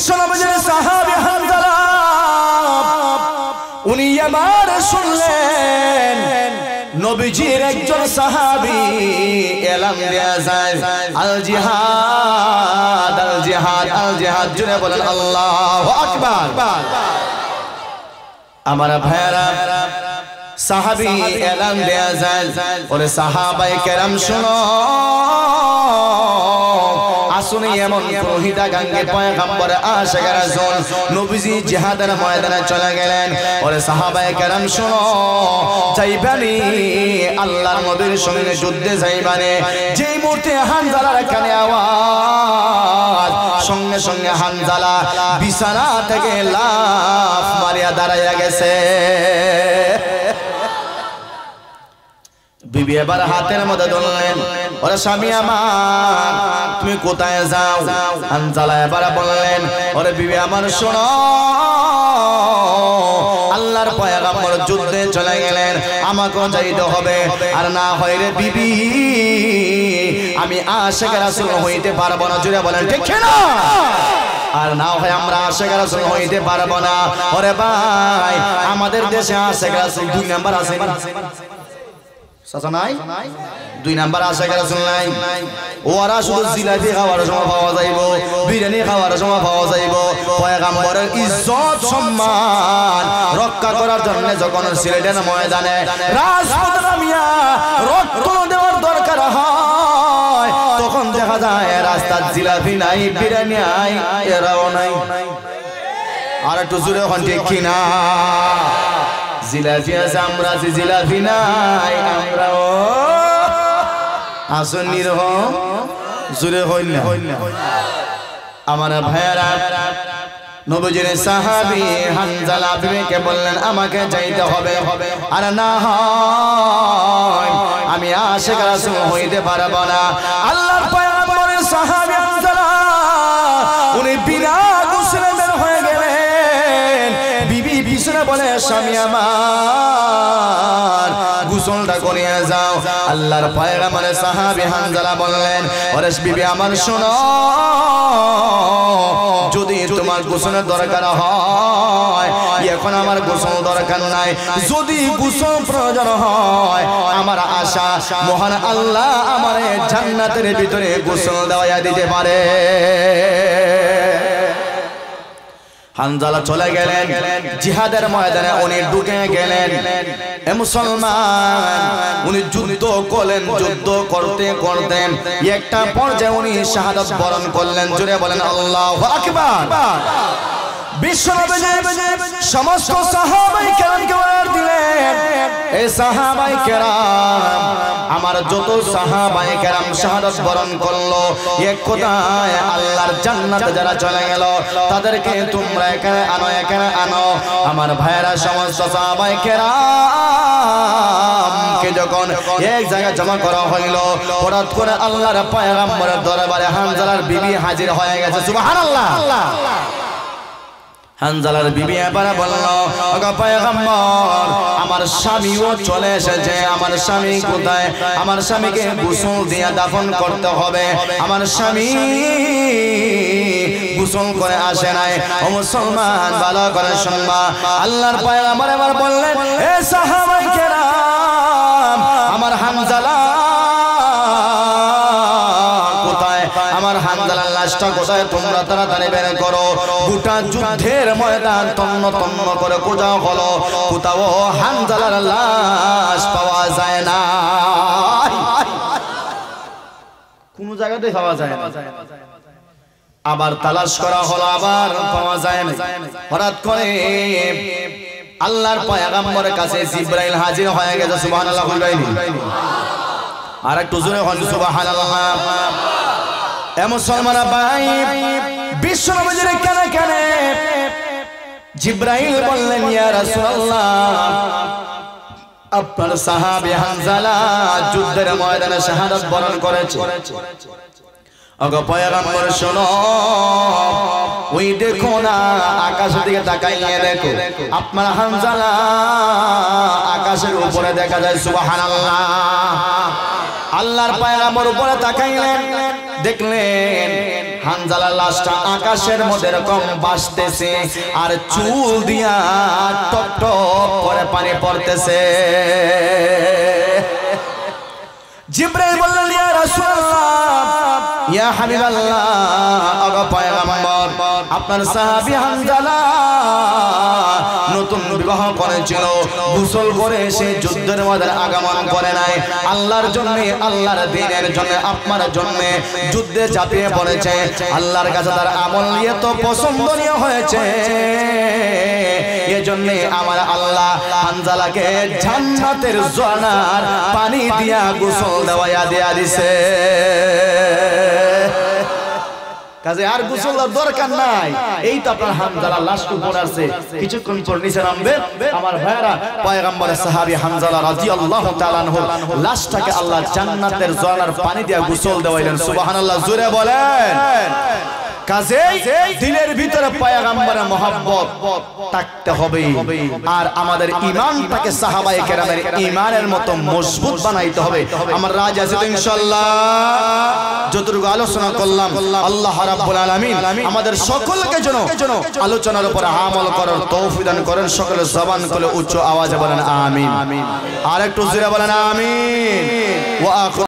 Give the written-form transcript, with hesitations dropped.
বিশ্বনবীর সাহাবী হানজালা উনি এবার শুনলেন নবীজির একজন সাহাবী এলান দেয়া যায় আল জিহাদ আল জিহাদ আল জিহাদ জুড়ে বলেন আল্লাহু আকবার। আমার ভাইরা সাহাবী এলান দেয়া যায় ওরে সাহাবায়ে কেরাম শুনো আসুন এমন পুরোহিতা গাঙ্গে পয়গম্বর আশিক রাসূল নবীজি জিহাদের ময়দানে চলে গেলেন ওরে সাহাবায়ে কেরাম শুনো যাইবানি আল্লাহর নবীর সঙ্গে যুদ্ধে যাইবানি যেই মুহূর্তে হানজালার কানে আওয়াজ সঙ্গে সঙ্গে হানজালা বিছানা থেকে লাফ মারিয়া দাঁড়াইয়া গেছে। বিবি এবার হাতের মধ্যে ধরলেন ওরে স্বামী আমার তুমি কোথায় যাও? হানজালা এবার বললেন ওরে বিবি আমার শোনো আল্লাহর পয়গম্বর যুদ্ধে চলে গেলেন আমাকেও যাইতে হবে আর না হয় রে বিবি আমি আশিক রাসূল হইতে পারবো না। জুড়ে বলেন ঠিক না? আর না হয় আমরা আশিক রাসূল হইতে পারবো না। ওরে ভাই আমাদের দেশে আশিক রাসূল 2 নাম্বার আছে সাসা নাই 2 নাম্বার আশিক রাসূল নাই। ওরা শুধু জিলাপি খাওয়ার সময় পাওয়া যাইব বিরিয়ানি খাওয়ার সময় পাওয়া যাইব পয়গম্বরের ইজ্জত সম্মান রক্ষা করার জন্য যখন সিলেটের ময়দানে রাজপথে নামিয়া রক্ত দেওয়ার দরকার হয় তখন দেখা যায় রাস্তার জিলাপি নাই বিরিয়ানি নাই এরাও নাই। আর একটু জোরে এখন ঠিক কিনা? জিলাপি আছে আমরা আছি জিলাপি নাই আমরাও আসুন নিরহ জোরে হইল না। আমার ভাইয়েরা নবীজির সাহাবী হানজালা বিবিকে বললেন আমাকে যাইতে হবে আর না হয় আমি আশিক রাসূল হইতে পারবো না। আল্লাহর পয়গম্বরের সাহাবী হানজালা উনি বিনা গোসলে বের হয়ে গেলেন। বিবি বিছানা বলে স্বামী আমার গোসলটা করিয়া যাও। আল্লাহর পয়গম্বরের সাহাবী হানজালা বললেন ওরে বিবি আমার শোনো যদি তোমার গোসলের দরকার হয় এখন আমার গোসল দরকার নাই, যদি গোসল প্রয়োজন হয় আমার আশা মহান আল্লাহ আমার জান্নাতের ভিতরে গোসল দেওয়া দিতে পারে। হানজালা চলে গেলেন জিহাদের ময়দানে উনি ঢুকে গেলেন। এ মুসলমান উনি যুদ্ধ করলেন যুদ্ধ করতে করতে একটা পর্যায়ে উনি শাহাদাত বরণ করলেন। জোরে বলেন আল্লাহু আকবার। বিশ্বনবী সমস্ত সাহাবায়ে কেরামকে অর্ডার দিলেন এই সাহাবায়ে কেরাম আমার যত সাহাবায়ে কেরাম শাহাদাত বরণ করলো এক কথায় আল্লাহর জান্নাতে যারা চলে গেল তাদেরকে তোমরা এখানে আনো। আমার ভাইয়েরা সমস্ত সাহাবায়ে কেরামকে যখন এক জায়গায় জমা করা হইল হঠাৎ করে আল্লাহর পয়গম্বরের দরবারে হানজালার বিবি হাজির হয়ে গেছে। সুবহানাল্লাহ। হানজালার বিবি এবার বলল ওগো পয়গম্বর আমার স্বামীও চলে এসেছে, আমার স্বামী কোথায়? আমার স্বামীকে গোসল দিয়ে দাফন করতে হবে, আমার স্বামী গোসল করে আসে নাই। ও মুসলমান ভালো করে শুনবা আল্লাহর পয়গম্বর এবার বললেন এ সাহাবায়ে কেরাম আমার হানজালা কোথায়? আমার হানজালার লাশটা কোথায়? তোমরা তাড়াতাড়ি বের করো। গোটা যুদ্ধের ময়দান তন্ন তন্ন করে খোঁজা হলো কোথাও হানজালার লাশ পাওয়া যায় না, কোন জায়গাতে পাওয়া যায় না। আবার তালাশ করা হলো আবার পাওয়া যায় না। হঠাৎ করে আল্লাহর পয়গম্বরের কাছে জিবরাইল হাজির হয়ে গেছে। সুবহানাল্লাহ। আর একটু জোরে বলুন সুবহানাল্লাহ। এ মুসলমান ভাই বিশ্বনবীর কানে কানে জিবরাইল বললেন ইয়া রাসূলুল্লাহ আপনার সাহাবী হানজালা যুদ্ধের ময়দানে শাহাদাত বরণ করেছে। ওগো পয়গম্বর শোনো ওই দেখো না আকাশের দিকে তাকাইয়ে দেখো আপনার হানজালা আকাশের উপরে দেখা যায়। সুবহানাল্লাহ। আল্লাহর পয়গম্বর উপরে তাকাইলেন, দেখলেন হানজালার লাশটা আকাশের মধ্যে এরকম ভাসতেছে আর চুল দিয়া টপ টপ করে পানি পড়তেছে। জিবরাইল বললেন, ইয়া রাসূলুল্লাহ, ইয়া হাবিবাল্লাহ, ওগো পয়গম্বর, আপনার সাহাবী হানজালা নতুন বিবাহ করেছিল, গোসল করে সে যুদ্ধের মধ্যে আগমন করে নাই, আল্লাহর জন্য, আল্লাহর দ্বীনের জন্য, আপনার জন্য যুদ্ধে ঝাঁপিয়ে পড়েছে। আল্লাহর কাছে তার আমল এত পছন্দনীয় হয়েছে, এজন্য আমার আল্লাহ হানজালাকে জান্নাতের ঝর্ণার পানি দিয়া গোসল দেওয়া দিয়া দিছে। কাজে আর গোসলের দরকার নাই। এই তো আপনার হানজালা লাশ উপরে আছে, কিছুক্ষণ পর নিচে নামবে। আমার ভাইরা, পয়গম্বরের সাহাবী হানজালা রাদিয়াল্লাহু তাআলা আনহু লাশটাকে আল্লাহ জান্নাতের ঝর্ণার পানি দিয়া গোসল দেওয়াইলেন। সুবহানাল্লাহ, জোরে বলেন। কাজেই দিলের ভিতরে পয়গম্বরের মহব্বত থাকতে হবে আর আমাদের ঈমানটাকে সাহাবায়ে কেরামের ঈমানের মতো মজবুত বানাইতে হবে। আমার রাজ আছে তো ইনশাআল্লাহ। যতটুকু আলোচনা করলাম, আল্লাহ রাব্বুল আলামিন আমাদের সকলকে যেন আলোচনার উপর আমল করার তৌফিক দান করেন। সকলে জবান খুলে উচ্চ আওয়াজে বলেন আমিন। আর একটু জোরে বলেন আমিন। ওয়া